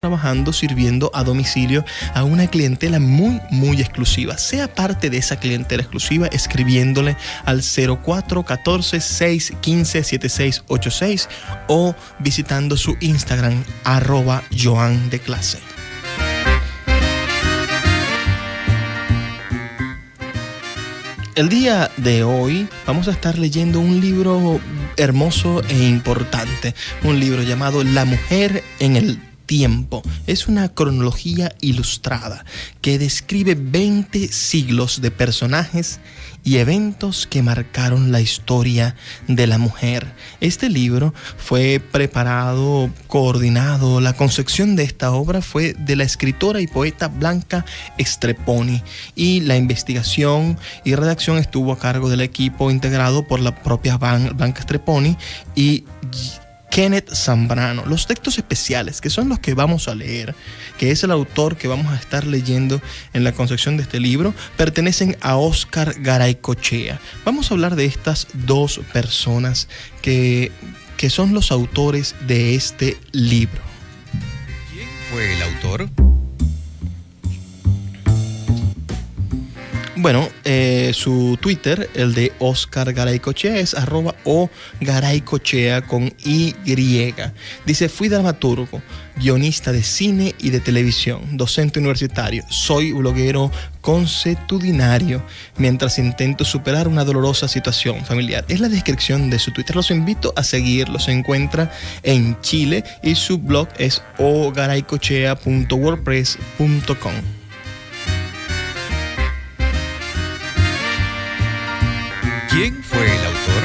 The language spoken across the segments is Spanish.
trabajando sirviendo a domicilio a una clientela muy, muy exclusiva. Sea parte de esa clientela exclusiva escribiéndole al 0414-615-7686 o visitando su Instagram @JoanDeClase. El día de hoy vamos a estar leyendo un libro hermoso e importante, un libro llamado La mujer en el tiempo. Es una cronología ilustrada que describe 20 siglos de personajes y eventos que marcaron la historia de la mujer. Este libro fue preparado, coordinado, la concepción de esta obra fue de la escritora y poeta Blanca Streponi y la investigación y redacción estuvo a cargo del equipo integrado por la propia Blanca Streponi y Kenneth Zambrano. Los textos especiales, que son los que vamos a leer, que es el autor que vamos a estar leyendo en la concepción de este libro, pertenecen a Óscar Garaycochea. Vamos a hablar de estas dos personas que son los autores de este libro. ¿Quién fue el autor? Bueno, su Twitter, el de Óscar Garaycochea, es @ogaraycochea con Y. Dice: fui dramaturgo, guionista de cine y de televisión, docente universitario, soy bloguero consuetudinario mientras intento superar una dolorosa situación familiar. Es la descripción de su Twitter. Los invito a seguirlo. Se encuentra en Chile y su blog es ogaraycochea.wordpress.com. ¿Quién fue el autor?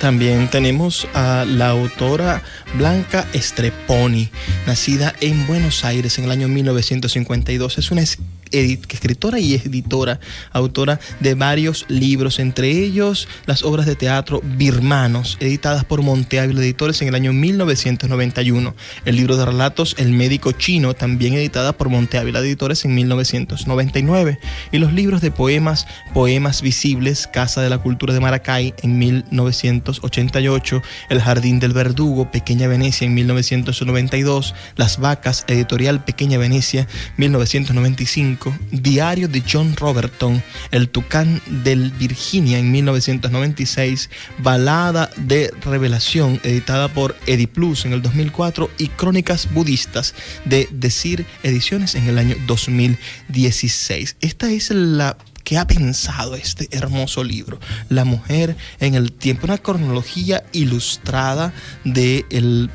También tenemos a la autora Blanca Streponi, nacida en Buenos Aires en el año 1952. Es una escritora y editora, autora de varios libros, entre ellos las obras de teatro Birmanos, editadas por Monte Ávila Editores en el año 1991. El libro de relatos El médico chino, también editada por Monte Ávila Editores en 1999. Y los libros de poemas, Poemas visibles, Casa de la Cultura de Maracay en 1988. El jardín del verdugo, Pequeña Venecia en 1992. Las vacas, editorial Pequeña Venecia, 1995. Diario de John Roberton, El tucán del Virginia en 1996, Balada de Revelación, editada por Ediplus en el 2004, y Crónicas budistas de Decir Ediciones en el año 2016. Esta es la que ha pensado este hermoso libro, La mujer en el tiempo, una cronología ilustrada del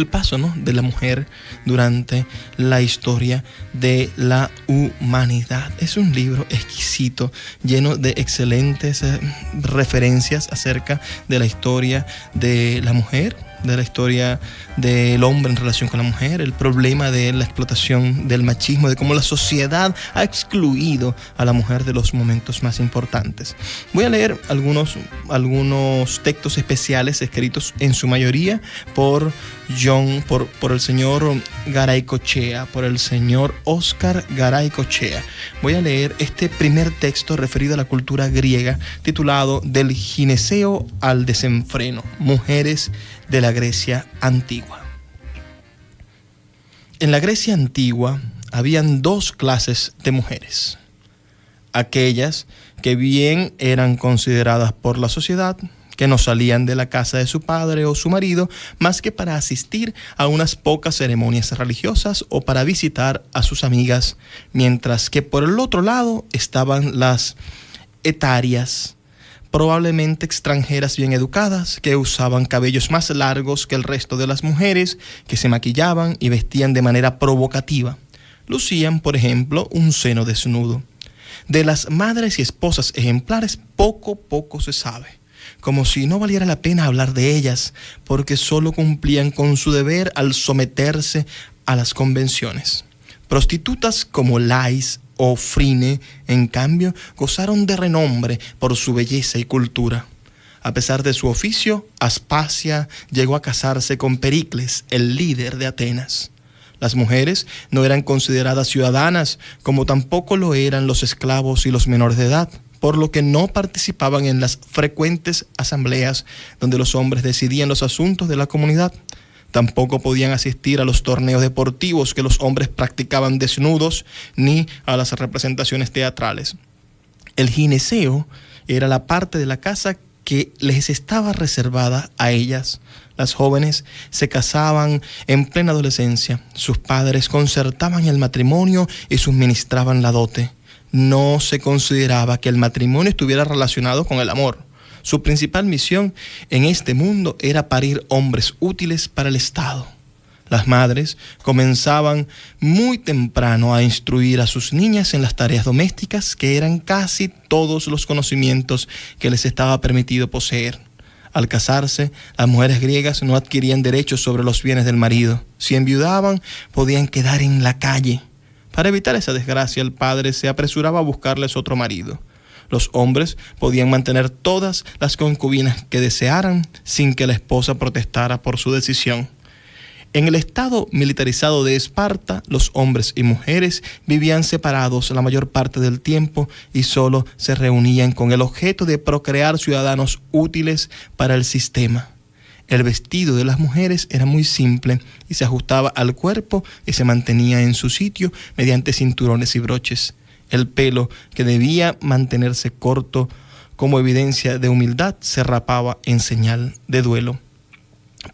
paso, ¿no?, de la mujer durante la historia de la humanidad. Es un libro exquisito, lleno de excelentes referencias acerca de la historia de la mujer, de la historia del hombre en relación con la mujer, el problema de la explotación, del machismo, de cómo la sociedad ha excluido a la mujer de los momentos más importantes. Voy a leer algunos textos especiales escritos en su mayoría por el señor Garaycochea, por el señor Óscar Garaycochea. Voy a leer este primer texto referido a la cultura griega, titulado Del gineceo al desenfreno, mujeres de la Grecia antigua. En la Grecia antigua habían dos clases de mujeres: aquellas que bien eran consideradas por la sociedad, que no salían de la casa de su padre o su marido más que para asistir a unas pocas ceremonias religiosas o para visitar a sus amigas, mientras que por el otro lado estaban las etarias, probablemente extranjeras bien educadas, que usaban cabellos más largos que el resto de las mujeres, que se maquillaban y vestían de manera provocativa. Lucían, por ejemplo, un seno desnudo. De las madres y esposas ejemplares poco se sabe, como si no valiera la pena hablar de ellas, porque solo cumplían con su deber al someterse a las convenciones. Prostitutas como Lais o Frine, en cambio, gozaron de renombre por su belleza y cultura. A pesar de su oficio, Aspasia llegó a casarse con Pericles, el líder de Atenas. Las mujeres no eran consideradas ciudadanas, como tampoco lo eran los esclavos y los menores de edad, por lo que no participaban en las frecuentes asambleas donde los hombres decidían los asuntos de la comunidad. Tampoco podían asistir a los torneos deportivos que los hombres practicaban desnudos, ni a las representaciones teatrales. El gineceo era la parte de la casa que les estaba reservada a ellas. Las jóvenes se casaban en plena adolescencia. Sus padres concertaban el matrimonio y suministraban la dote. No se consideraba que el matrimonio estuviera relacionado con el amor. Su principal misión en este mundo era parir hombres útiles para el Estado. Las madres comenzaban muy temprano a instruir a sus niñas en las tareas domésticas, que eran casi todos los conocimientos que les estaba permitido poseer. Al casarse, las mujeres griegas no adquirían derechos sobre los bienes del marido. Si enviudaban, podían quedar en la calle. Para evitar esa desgracia, el padre se apresuraba a buscarles otro marido. Los hombres podían mantener todas las concubinas que desearan sin que la esposa protestara por su decisión. En el estado militarizado de Esparta, los hombres y mujeres vivían separados la mayor parte del tiempo y solo se reunían con el objeto de procrear ciudadanos útiles para el sistema. El vestido de las mujeres era muy simple y se ajustaba al cuerpo y se mantenía en su sitio mediante cinturones y broches. El pelo, que debía mantenerse corto como evidencia de humildad, se rapaba en señal de duelo.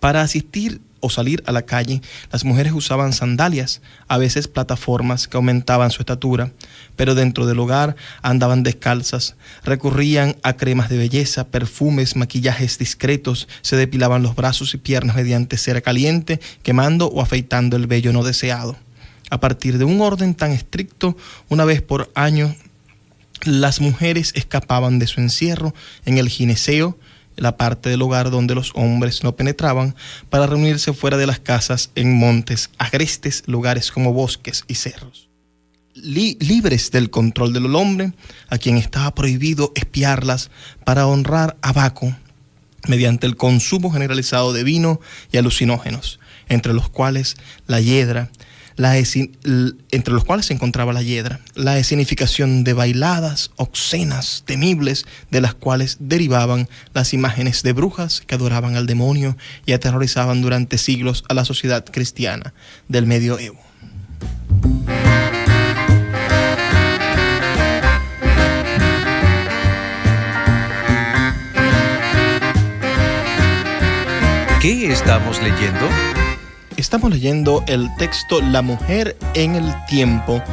Para asistir o salir a la calle, las mujeres usaban sandalias, a veces plataformas que aumentaban su estatura, pero dentro del hogar andaban descalzas, recurrían a cremas de belleza, perfumes, maquillajes discretos, se depilaban los brazos y piernas mediante cera caliente, quemando o afeitando el vello no deseado. A partir de un orden tan estricto, una vez por año, las mujeres escapaban de su encierro en el gineceo, la parte del hogar donde los hombres no penetraban, para reunirse fuera de las casas en montes agrestes, lugares como bosques y cerros. Libres del control del hombre, a quien estaba prohibido espiarlas para honrar a Baco mediante el consumo generalizado de vino y alucinógenos, entre los cuales se encontraba la hiedra, la escenificación de bailadas obscenas, temibles, de las cuales derivaban las imágenes de brujas que adoraban al demonio y aterrorizaban durante siglos a la sociedad cristiana del medioevo. ¿Qué estamos leyendo? Estamos leyendo el texto La mujer en el tiempo,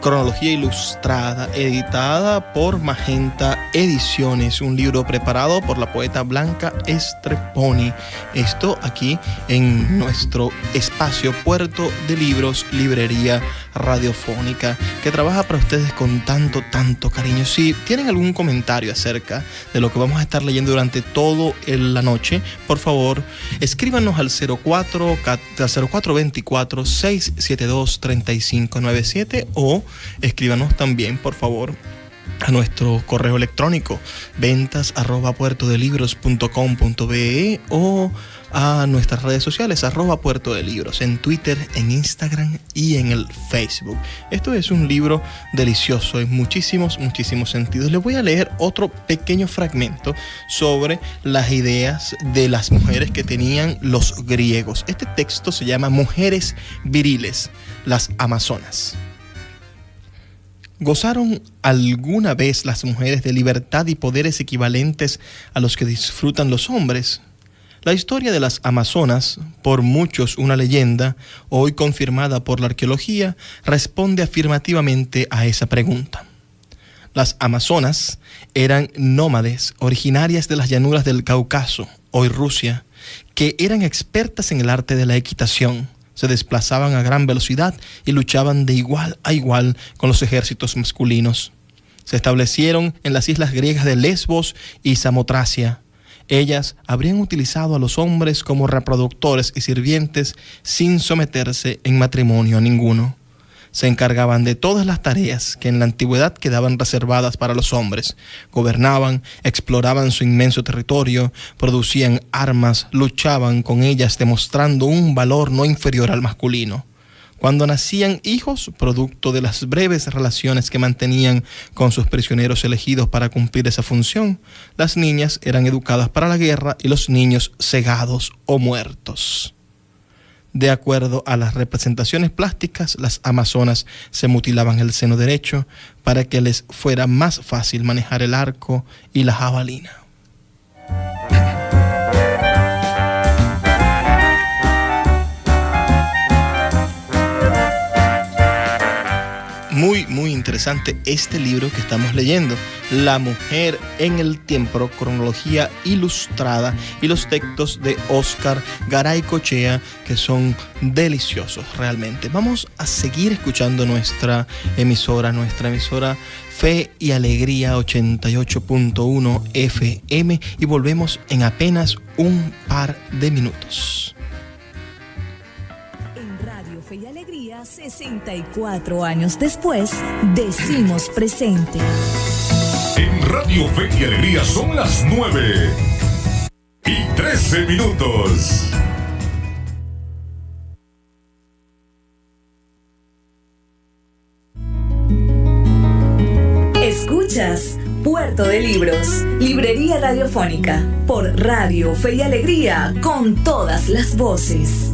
cronología ilustrada, editada por Magenta Ediciones, un libro preparado por la poeta Blanca Estreponi. Esto aquí en nuestro espacio Puerto de Libros, librería radiofónica, que trabaja para ustedes con tanto cariño. Si tienen algún comentario acerca de lo que vamos a estar leyendo durante toda la noche, por favor, escríbanos al 0424-672-3597 o escríbanos también, por favor, a nuestro correo electrónico ventas@puertodelibros.com.be o a nuestras redes sociales @puertodelibros, en Twitter, en Instagram y en el Facebook. Esto es un libro delicioso en muchísimos sentidos. Les voy a leer otro pequeño fragmento sobre las ideas de las mujeres que tenían los griegos. Este texto se llama Mujeres Viriles, las Amazonas. ¿Gozaron alguna vez las mujeres de libertad y poderes equivalentes a los que disfrutan los hombres? La historia de las Amazonas, por muchos una leyenda, hoy confirmada por la arqueología, responde afirmativamente a esa pregunta. Las Amazonas eran nómades originarias de las llanuras del Cáucaso, hoy Rusia, que eran expertas en el arte de la equitación. Se desplazaban a gran velocidad y luchaban de igual a igual con los ejércitos masculinos. Se establecieron en las islas griegas de Lesbos y Samotracia. Ellas habrían utilizado a los hombres como reproductores y sirvientes sin someterse en matrimonio a ninguno. Se encargaban de todas las tareas que en la antigüedad quedaban reservadas para los hombres. Gobernaban, exploraban su inmenso territorio, producían armas, luchaban con ellas demostrando un valor no inferior al masculino. Cuando nacían hijos, producto de las breves relaciones que mantenían con sus prisioneros elegidos para cumplir esa función, las niñas eran educadas para la guerra y los niños cegados o muertos. De acuerdo a las representaciones plásticas, las amazonas se mutilaban el seno derecho para que les fuera más fácil manejar el arco y la jabalina. Muy interesante este libro que estamos leyendo, La mujer en el tiempo, cronología ilustrada, y los textos de Óscar Garay-Cochea, que son deliciosos realmente. Vamos a seguir escuchando nuestra emisora Fe y Alegría 88.1 FM, y volvemos en apenas un par de minutos. Fe y Alegría, 64 años después, decimos presente. En Radio Fe y Alegría son las 9:13. Escuchas Puerto de Libros, Librería Radiofónica, por Radio Fe y Alegría, con todas las voces.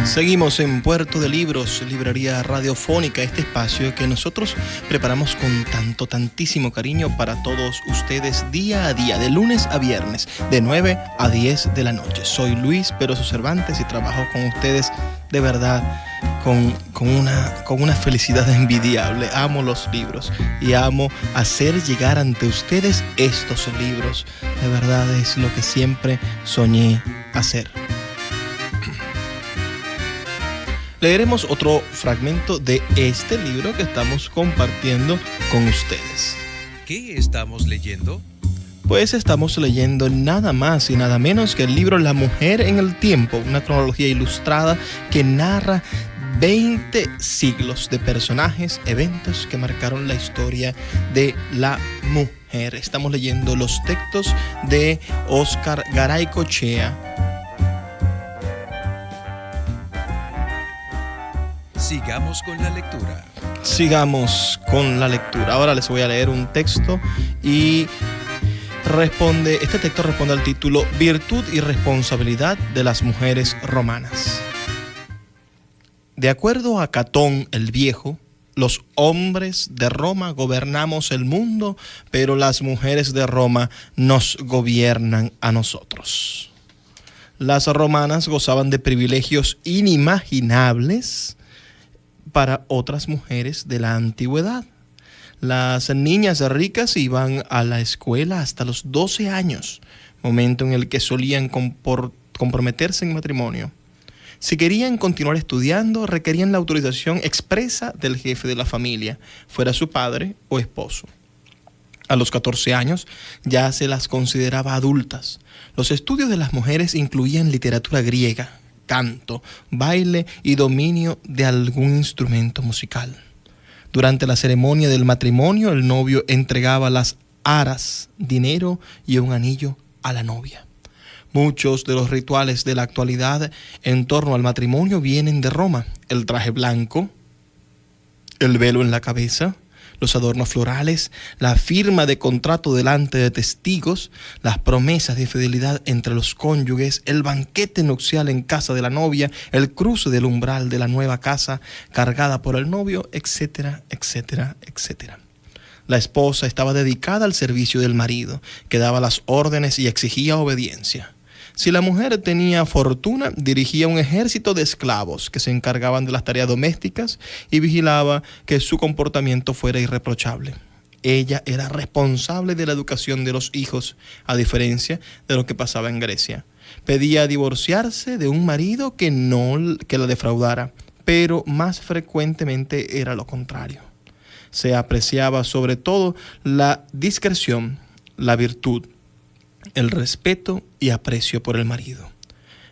Seguimos en Puerto de Libros, Librería Radiofónica, este espacio que nosotros preparamos con tantísimo cariño para todos ustedes día a día, de lunes a viernes, de 9 a 10 de la noche. Soy Luis Peroso Cervantes y trabajo con ustedes de verdad con una felicidad envidiable. Amo los libros y amo hacer llegar ante ustedes estos libros. De verdad es lo que siempre soñé hacer. Leeremos otro fragmento de este libro que estamos compartiendo con ustedes. ¿Qué estamos leyendo? Pues estamos leyendo nada más y nada menos que el libro La mujer en el tiempo, una cronología ilustrada que narra 20 siglos de personajes, eventos que marcaron la historia de la mujer. Estamos leyendo los textos de Óscar Garay-Cochea. Sigamos con la lectura. Sigamos con la lectura. Ahora les voy a leer un texto y este texto responde al título Virtud y responsabilidad de las mujeres romanas. De acuerdo a Catón el Viejo, los hombres de Roma gobernamos el mundo, pero las mujeres de Roma nos gobiernan a nosotros. Las romanas gozaban de privilegios inimaginables para otras mujeres de la antigüedad. Las niñas ricas iban a la escuela hasta los 12 años, momento en el que solían comprometerse en matrimonio. Si querían continuar estudiando, requerían la autorización expresa del jefe de la familia, fuera su padre o esposo. A los 14 años ya se las consideraba adultas. Los estudios de las mujeres incluían literatura griega, canto, baile y dominio de algún instrumento musical. Durante la ceremonia del matrimonio, el novio entregaba las aras, dinero y un anillo a la novia. Muchos de los rituales de la actualidad en torno al matrimonio vienen de Roma. El traje blanco, el velo en la cabeza, los adornos florales, la firma de contrato delante de testigos, las promesas de fidelidad entre los cónyuges, el banquete nupcial en casa de la novia, el cruce del umbral de la nueva casa cargada por el novio, etcétera, etcétera, etcétera. La esposa estaba dedicada al servicio del marido, que daba las órdenes y exigía obediencia. Si la mujer tenía fortuna, dirigía un ejército de esclavos que se encargaban de las tareas domésticas y vigilaba que su comportamiento fuera irreprochable. Ella era responsable de la educación de los hijos, a diferencia de lo que pasaba en Grecia. Pedía divorciarse de un marido que la defraudara, pero más frecuentemente era lo contrario. Se apreciaba sobre todo la discreción, la virtud, el respeto y aprecio por el marido.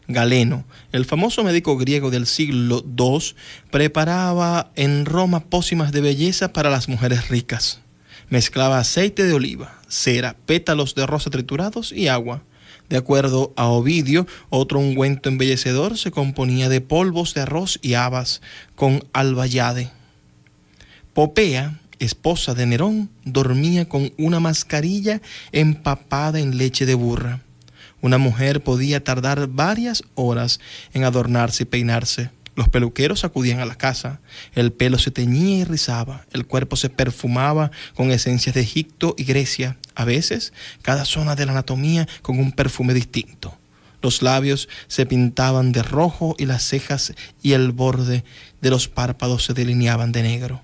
Galeno, el famoso médico griego del siglo II, preparaba en Roma pócimas de belleza para las mujeres ricas. Mezclaba aceite de oliva, cera, pétalos de rosa triturados y agua. De acuerdo a Ovidio, otro ungüento embellecedor se componía de polvos de arroz y habas con albayade. Popea, esposa de Nerón, dormía con una mascarilla empapada en leche de burra. Una mujer podía tardar varias horas en adornarse y peinarse. Los peluqueros acudían a la casa. El pelo se teñía y rizaba. El cuerpo se perfumaba con esencias de Egipto y Grecia. A veces, cada zona de la anatomía con un perfume distinto. Los labios se pintaban de rojo y las cejas y el borde de los párpados se delineaban de negro.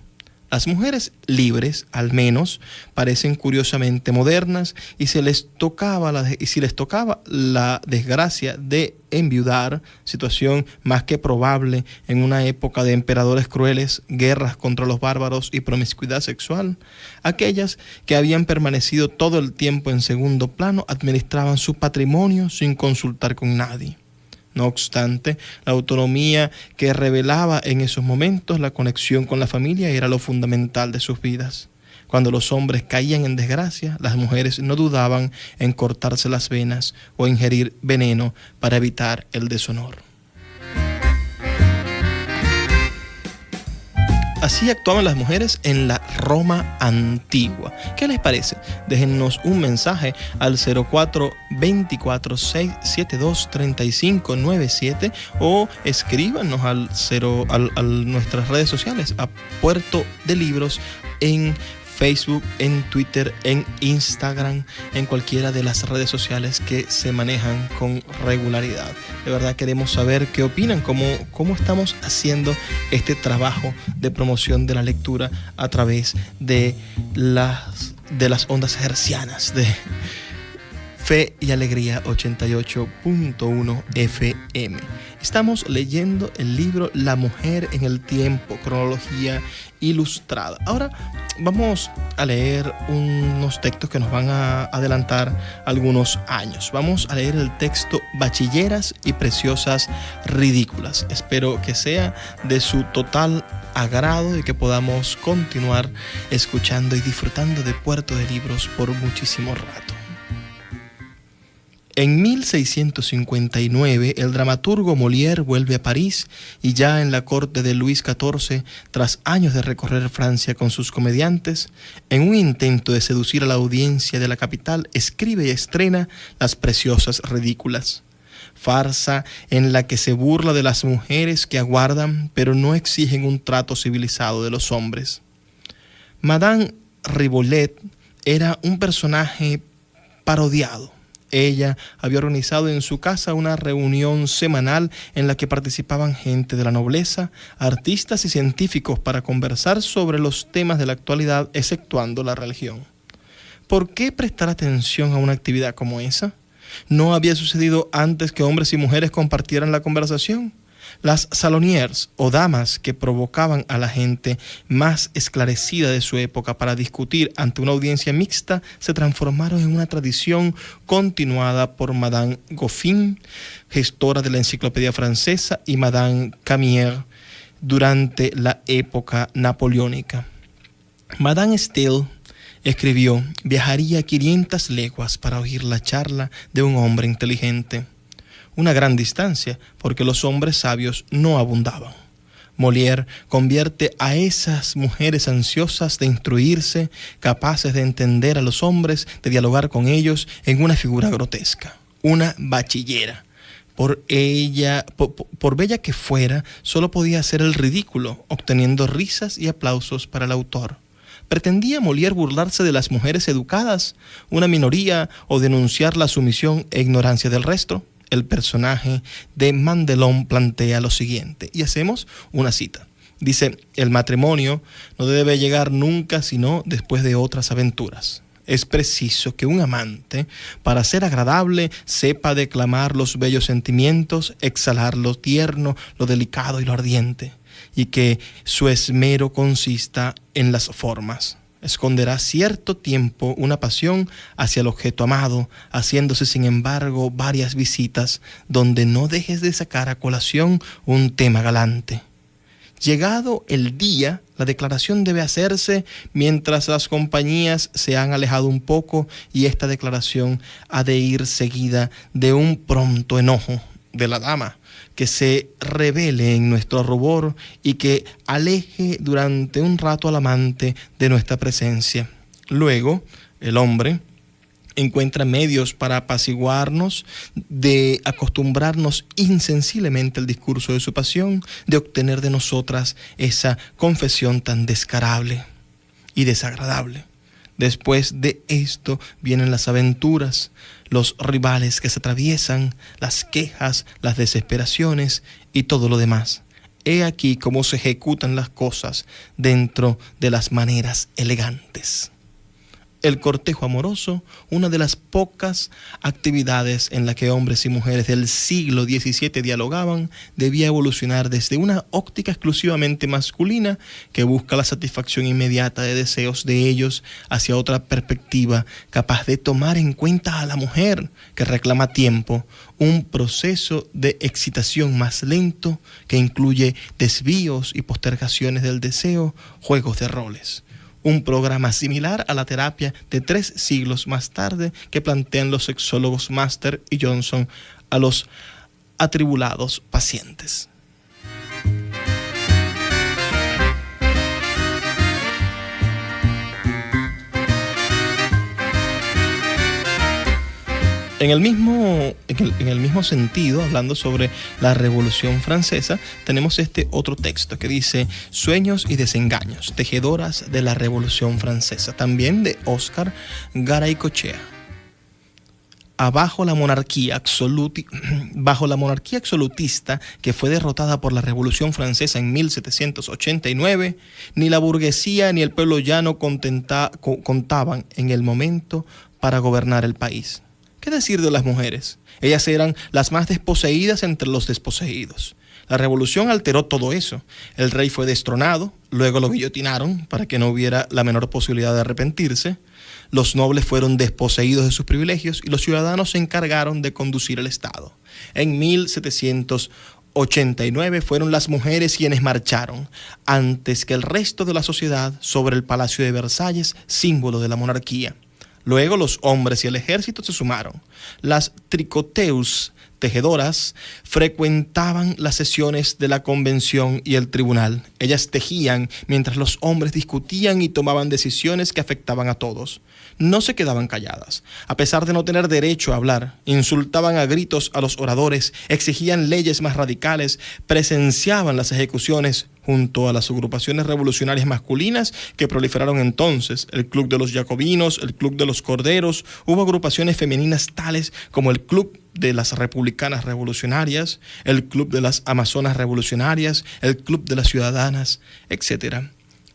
Las mujeres libres, al menos, parecen curiosamente modernas y si les tocaba la desgracia de enviudar, situación más que probable en una época de emperadores crueles, guerras contra los bárbaros y promiscuidad sexual, aquellas que habían permanecido todo el tiempo en segundo plano administraban su patrimonio sin consultar con nadie. No obstante, la autonomía que revelaba en esos momentos la conexión con la familia era lo fundamental de sus vidas. Cuando los hombres caían en desgracia, las mujeres no dudaban en cortarse las venas o ingerir veneno para evitar el deshonor. Así actuaban las mujeres en la Roma antigua. ¿Qué les parece? Déjennos un mensaje al 04-24-672-3597 o escríbanos a nuestras redes sociales, a Puerto de Libros, en Facebook, en Twitter, en Instagram, en cualquiera de las redes sociales que se manejan con regularidad. De verdad queremos saber qué opinan, cómo estamos haciendo este trabajo de promoción de la lectura a través de las ondas hertzianas de Fe y Alegría 88.1 FM. Estamos leyendo el libro La mujer en el tiempo, cronología ilustrada. Ahora vamos a leer unos textos que nos van a adelantar algunos años. Vamos a leer el texto Bachilleras y preciosas ridículas. Espero que sea de su total agrado y que podamos continuar escuchando y disfrutando de Puerto de Libros por muchísimo rato. En 1659, el dramaturgo Molière vuelve a París y ya en la corte de Luis XIV, tras años de recorrer Francia con sus comediantes, en un intento de seducir a la audiencia de la capital, escribe y estrena Las preciosas ridículas. Farsa en la que se burla de las mujeres que aguardan, pero no exigen un trato civilizado de los hombres. Madame Rivoulet era un personaje parodiado. Ella había organizado en su casa una reunión semanal en la que participaban gente de la nobleza, artistas y científicos para conversar sobre los temas de la actualidad, exceptuando la religión. ¿Por qué prestar atención a una actividad como esa? ¿No había sucedido antes que hombres y mujeres compartieran la conversación? Las salonières o damas que provocaban a la gente más esclarecida de su época para discutir ante una audiencia mixta se transformaron en una tradición continuada por Madame Goffin, gestora de la Enciclopedia Francesa, y Madame Camier durante la época napoleónica. Madame Steele escribió: viajaría 500 leguas para oír la charla de un hombre inteligente. Una gran distancia, porque los hombres sabios no abundaban. Molière convierte a esas mujeres ansiosas de instruirse, capaces de entender a los hombres, de dialogar con ellos, en una figura grotesca, una bachillera. Por bella que fuera, solo podía hacer el ridículo, obteniendo risas y aplausos para el autor. ¿Pretendía Molière burlarse de las mujeres educadas, una minoría, o denunciar la sumisión e ignorancia del resto? El personaje de Mandelon plantea lo siguiente, y hacemos una cita. Dice: el matrimonio no debe llegar nunca sino después de otras aventuras. Es preciso que un amante, para ser agradable, sepa declamar los bellos sentimientos, exhalar lo tierno, lo delicado y lo ardiente, y que su esmero consista en las formas. Esconderá cierto tiempo una pasión hacia el objeto amado, haciéndose sin embargo varias visitas donde no dejes de sacar a colación un tema galante. Llegado el día, la declaración debe hacerse mientras las compañías se han alejado un poco, y esta declaración ha de ir seguida de un pronto enojo de la dama, que se revele en nuestro rubor y que aleje durante un rato al amante de nuestra presencia. Luego, el hombre encuentra medios para apaciguarnos, de acostumbrarnos insensiblemente al discurso de su pasión, de obtener de nosotras esa confesión tan descarable y desagradable. Después de esto vienen las aventuras, los rivales que se atraviesan, las quejas, las desesperaciones y todo lo demás. He aquí cómo se ejecutan las cosas dentro de las maneras elegantes. El cortejo amoroso, una de las pocas actividades en la que hombres y mujeres del siglo XVII dialogaban, debía evolucionar desde una óptica exclusivamente masculina que busca la satisfacción inmediata de deseos de ellos hacia otra perspectiva capaz de tomar en cuenta a la mujer que reclama tiempo, un proceso de excitación más lento que incluye desvíos y postergaciones del deseo, juegos de roles. Un programa similar a la terapia de 3 siglos más tarde que plantean los sexólogos Master y Johnson a los atribulados pacientes. En el mismo sentido, hablando sobre la Revolución Francesa, tenemos este otro texto que dice: Sueños y desengaños, tejedoras de la Revolución Francesa, también de Oscar Garaycochea. Bajo la monarquía absolutista que fue derrotada por la Revolución Francesa en 1789, ni la burguesía ni el pueblo llano contaban en el momento para gobernar el país. ¿Qué decir de las mujeres? Ellas eran las más desposeídas entre los desposeídos. La revolución alteró todo eso. El rey fue destronado, luego lo guillotinaron para que no hubiera la menor posibilidad de arrepentirse. Los nobles fueron desposeídos de sus privilegios y los ciudadanos se encargaron de conducir el Estado. En 1789 fueron las mujeres quienes marcharon, antes que el resto de la sociedad, sobre el Palacio de Versalles, símbolo de la monarquía. Luego los hombres y el ejército se sumaron. Las tricoteus, tejedoras, frecuentaban las sesiones de la convención y el tribunal. Ellas tejían mientras los hombres discutían y tomaban decisiones que afectaban a todos. No se quedaban calladas. A pesar de no tener derecho a hablar, insultaban a gritos a los oradores, exigían leyes más radicales, presenciaban las ejecuciones junto a las agrupaciones revolucionarias masculinas que proliferaron entonces: el Club de los Jacobinos, el Club de los Corderos. Hubo agrupaciones femeninas tales como el Club de las Republicanas Revolucionarias, el Club de las Amazonas Revolucionarias, el Club de las Ciudadanas, etc.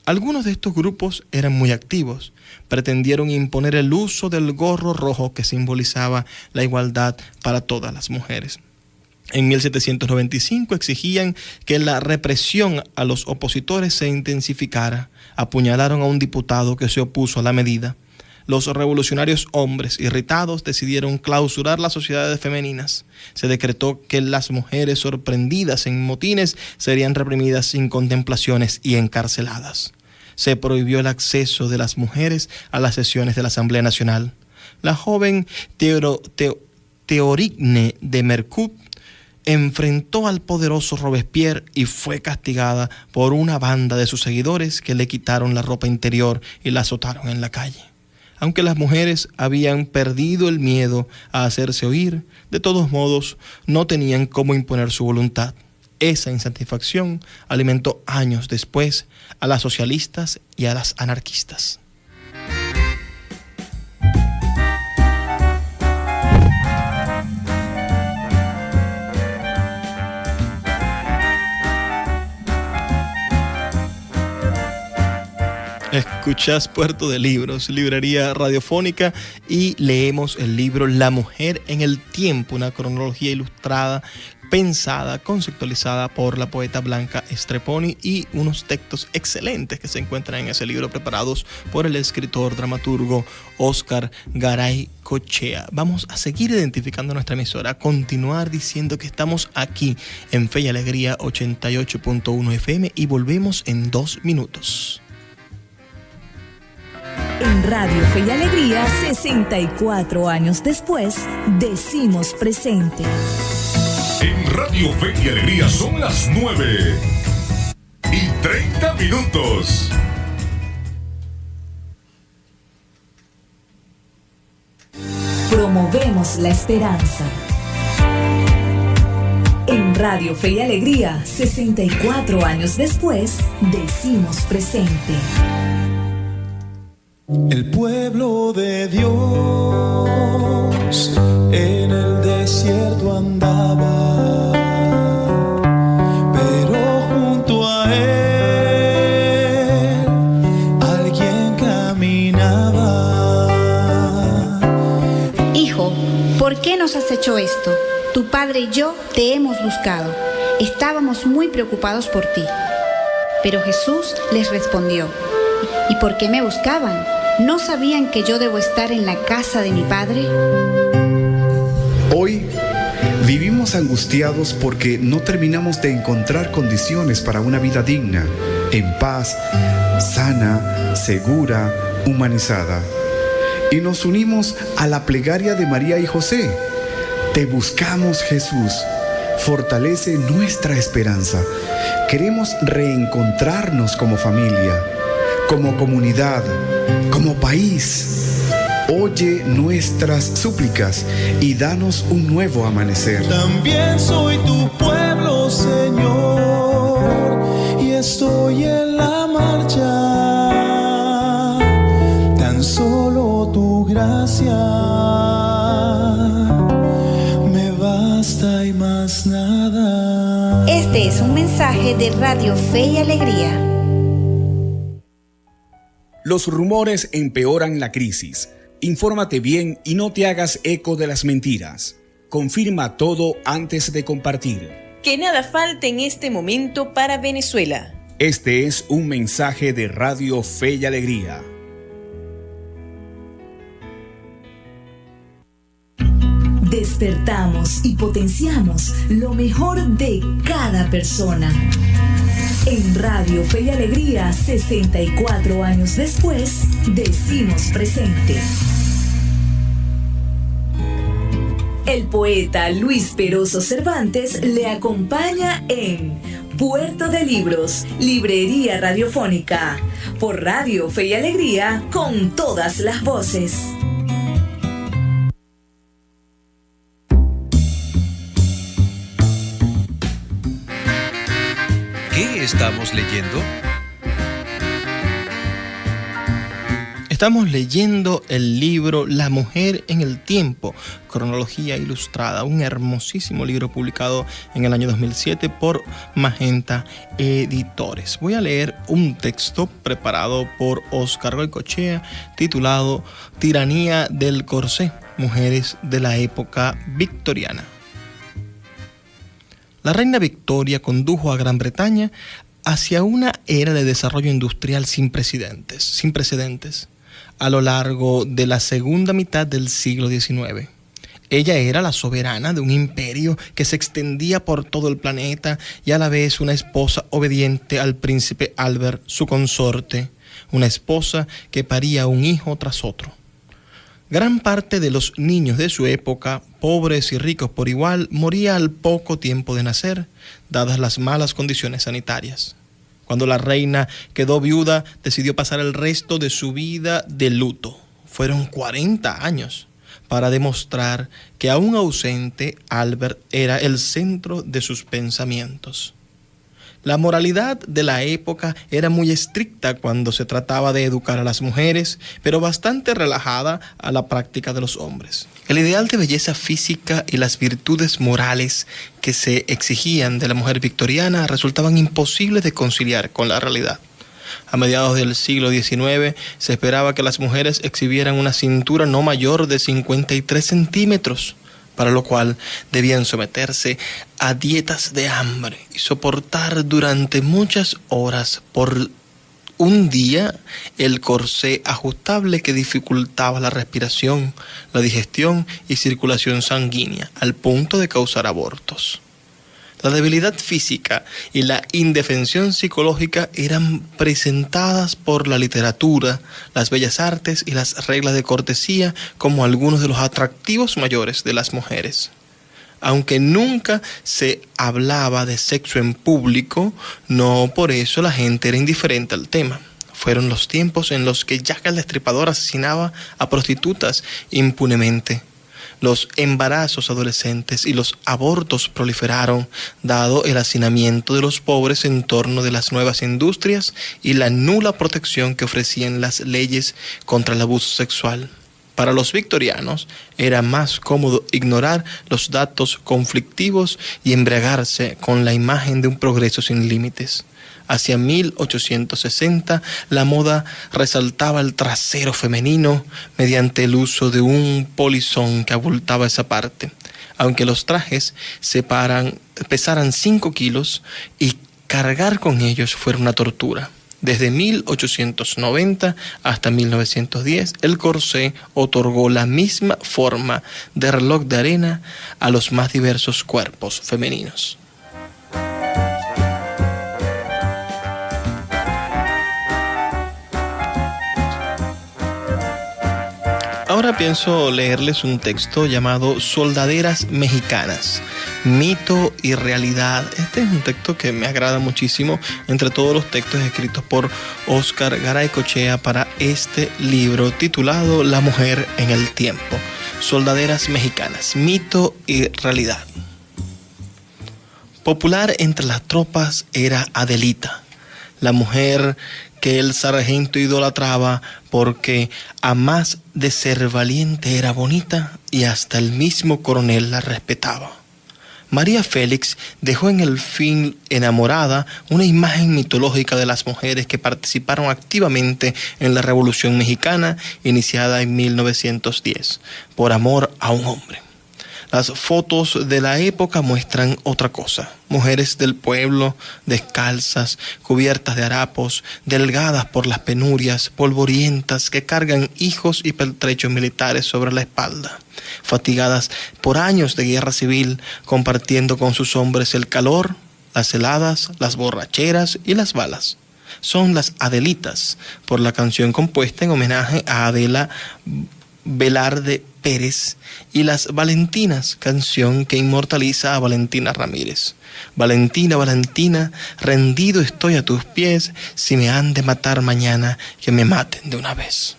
Algunos de estos grupos eran muy activos. Pretendieron imponer el uso del gorro rojo que simbolizaba la igualdad para todas las mujeres. En 1795 exigían que la represión a los opositores se intensificara. Apuñalaron a un diputado que se opuso a la medida. Los revolucionarios hombres irritados decidieron clausurar las sociedades femeninas. Se decretó que las mujeres sorprendidas en motines serían reprimidas sin contemplaciones y encarceladas. Se prohibió el acceso de las mujeres a las sesiones de la Asamblea Nacional. La joven Théorigne de Mercourt enfrentó al poderoso Robespierre y fue castigada por una banda de sus seguidores que le quitaron la ropa interior y la azotaron en la calle. Aunque las mujeres habían perdido el miedo a hacerse oír, de todos modos no tenían cómo imponer su voluntad. Esa insatisfacción alimentó años después a las socialistas y a las anarquistas. Escuchas Puerto de Libros, librería radiofónica, y leemos el libro La mujer en el tiempo, una cronología ilustrada pensada, conceptualizada por la poeta Blanca Streponi, y unos textos excelentes que se encuentran en ese libro preparados por el escritor dramaturgo Óscar Garay Cochea. Vamos a seguir identificando nuestra emisora, a continuar diciendo que estamos aquí en Fe y Alegría 88.1 FM y volvemos en 2 minutos. En Radio Fe y Alegría, 64 años después, decimos presente. En Radio Fe y Alegría son las 9:30. Promovemos la esperanza. En Radio Fe y Alegría, 64 años después, decimos presente. El pueblo de Dios en el desierto andaba, pero junto a él alguien caminaba. Hijo, ¿por qué nos has hecho esto? Tu padre y yo te hemos buscado. Estábamos muy preocupados por ti. Pero Jesús les respondió: ¿y por qué me buscaban? ¿No sabían que yo debo estar en la casa de mi Padre? Hoy vivimos angustiados porque no terminamos de encontrar condiciones para una vida digna, en paz, sana, segura, humanizada. Y nos unimos a la plegaria de María y José. Te buscamos, Jesús. Fortalece nuestra esperanza. Queremos reencontrarnos como familia, como comunidad, como país. Oye nuestras súplicas y danos un nuevo amanecer. También soy tu pueblo, Señor, y estoy en la marcha. Tan solo tu gracia me basta y más nada. Este es un mensaje de Radio Fe y Alegría. Los rumores empeoran la crisis. Infórmate bien y no te hagas eco de las mentiras. Confirma todo antes de compartir. Que nada falte en este momento para Venezuela. Este es un mensaje de Radio Fe y Alegría. Despertamos y potenciamos lo mejor de cada persona. En Radio Fe y Alegría, 64 años después, decimos presente. El poeta Luis Peroso Cervantes le acompaña en Puerto de Libros, Librería Radiofónica, por Radio Fe y Alegría, con todas las voces. ¿Qué estamos leyendo? Estamos leyendo el libro La mujer en el tiempo, cronología ilustrada, un hermosísimo libro publicado en el año 2007 por Magenta Editores. Voy a leer un texto preparado por Óscar Goycochea titulado Tiranía del Corsé, mujeres de la época victoriana. La reina Victoria condujo a Gran Bretaña hacia una era de desarrollo industrial sin precedentes, a lo largo de la segunda mitad del siglo XIX. Ella era la soberana de un imperio que se extendía por todo el planeta y a la vez una esposa obediente al príncipe Albert, su consorte, una esposa que paría un hijo tras otro. Gran parte de los niños de su época, pobres y ricos por igual, moría al poco tiempo de nacer, dadas las malas condiciones sanitarias. Cuando la reina quedó viuda, decidió pasar el resto de su vida de luto. Fueron 40 años para demostrar que aún ausente, Albert era el centro de sus pensamientos. La moralidad de la época era muy estricta cuando se trataba de educar a las mujeres, pero bastante relajada a la práctica de los hombres. El ideal de belleza física y las virtudes morales que se exigían de la mujer victoriana resultaban imposibles de conciliar con la realidad. A mediados del siglo XIX se esperaba que las mujeres exhibieran una cintura no mayor de 53 centímetros para lo cual debían someterse a dietas de hambre y soportar durante muchas horas por un día el corsé ajustable que dificultaba la respiración, la digestión y circulación sanguínea, al punto de causar abortos. La debilidad física y la indefensión psicológica eran presentadas por la literatura, las bellas artes y las reglas de cortesía como algunos de los atractivos mayores de las mujeres. Aunque nunca se hablaba de sexo en público, no por eso la gente era indiferente al tema. Fueron los tiempos en los que Jack el Destripador asesinaba a prostitutas impunemente. Los embarazos adolescentes y los abortos proliferaron, dado el hacinamiento de los pobres en torno de las nuevas industrias y la nula protección que ofrecían las leyes contra el abuso sexual. Para los victorianos era más cómodo ignorar los datos conflictivos y embriagarse con la imagen de un progreso sin límites. Hacia 1860, la moda resaltaba el trasero femenino mediante el uso de un polizón que abultaba esa parte. Aunque los trajes pesaran 5 kilos y cargar con ellos fuera una tortura. Desde 1890 hasta 1910, el corsé otorgó la misma forma de reloj de arena a los más diversos cuerpos femeninos. Ahora pienso leerles un texto llamado Soldaderas Mexicanas, mito y realidad. Este es un texto que me agrada muchísimo entre todos los textos escritos por Óscar Garaycochea para este libro titulado La mujer en el tiempo. Soldaderas Mexicanas, mito y realidad. Popular entre las tropas era Adelita, la mujer que el sargento idolatraba porque, a más de ser valiente, era bonita y hasta el mismo coronel la respetaba. María Félix dejó en el film Enamorada una imagen mitológica de las mujeres que participaron activamente en la Revolución Mexicana iniciada en 1910, por amor a un hombre. Las fotos de la época muestran otra cosa. Mujeres del pueblo, descalzas, cubiertas de harapos, delgadas por las penurias, polvorientas, que cargan hijos y pertrechos militares sobre la espalda. Fatigadas por años de guerra civil, compartiendo con sus hombres el calor, las heladas, las borracheras y las balas. Son las Adelitas, por la canción compuesta en homenaje a Adela Velarde Pérez, y las Valentinas, canción que inmortaliza a Valentina Ramírez. Valentina, Valentina, rendido estoy a tus pies, si me han de matar mañana, que me maten de una vez.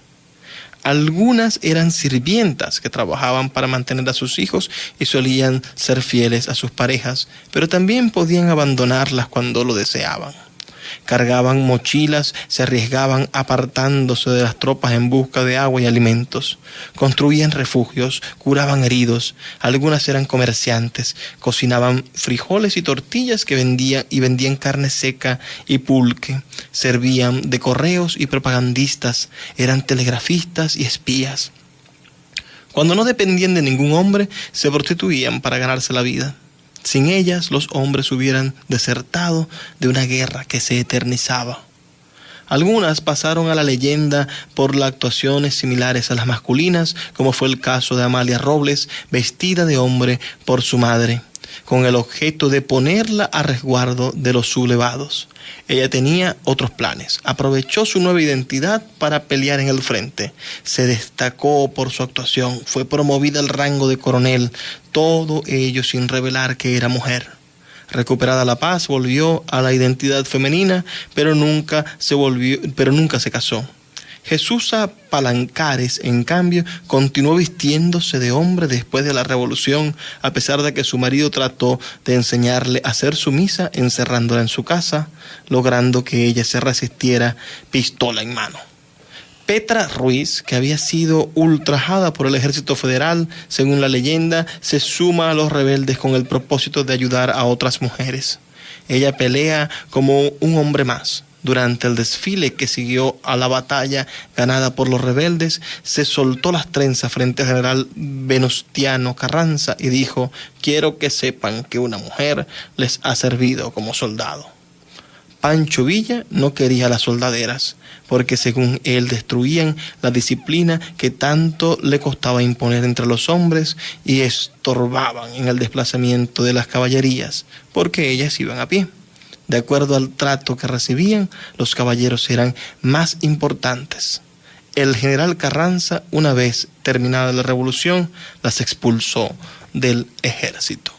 Algunas eran sirvientas que trabajaban para mantener a sus hijos y solían ser fieles a sus parejas, pero también podían abandonarlas cuando lo deseaban. Cargaban mochilas, se arriesgaban apartándose de las tropas en busca de agua y alimentos. Construían refugios, curaban heridos. Algunas eran comerciantes, cocinaban frijoles y tortillas que vendían carne seca y pulque. Servían de correos y propagandistas, eran telegrafistas y espías. Cuando no dependían de ningún hombre, se prostituían para ganarse la vida. Sin ellas, los hombres hubieran desertado de una guerra que se eternizaba. Algunas pasaron a la leyenda por las actuaciones similares a las masculinas, como fue el caso de Amalia Robles, vestida de hombre por su madre, con el objeto de ponerla a resguardo de los sublevados. Ella tenía otros planes. Aprovechó su nueva identidad para pelear en el frente. Se destacó por su actuación. Fue promovida al rango de coronel. Todo ello sin revelar que era mujer. Recuperada la paz, volvió a la identidad femenina, pero nunca se casó. Jesús Palancares, en cambio, continuó vistiéndose de hombre después de la revolución, a pesar de que su marido trató de enseñarle a ser sumisa encerrándola en su casa, logrando que ella se resistiera pistola en mano. Petra Ruiz, que había sido ultrajada por el ejército federal, según la leyenda, se suma a los rebeldes con el propósito de ayudar a otras mujeres. Ella pelea como un hombre más. Durante el desfile que siguió a la batalla ganada por los rebeldes, se soltó las trenzas frente al general Venustiano Carranza y dijo: quiero que sepan que una mujer les ha servido como soldado. Pancho Villa no quería las soldaderas, porque según él destruían la disciplina que tanto le costaba imponer entre los hombres y estorbaban en el desplazamiento de las caballerías, porque ellas iban a pie. De acuerdo al trato que recibían, los caballeros eran más importantes. El general Carranza, una vez terminada la revolución, las expulsó del ejército.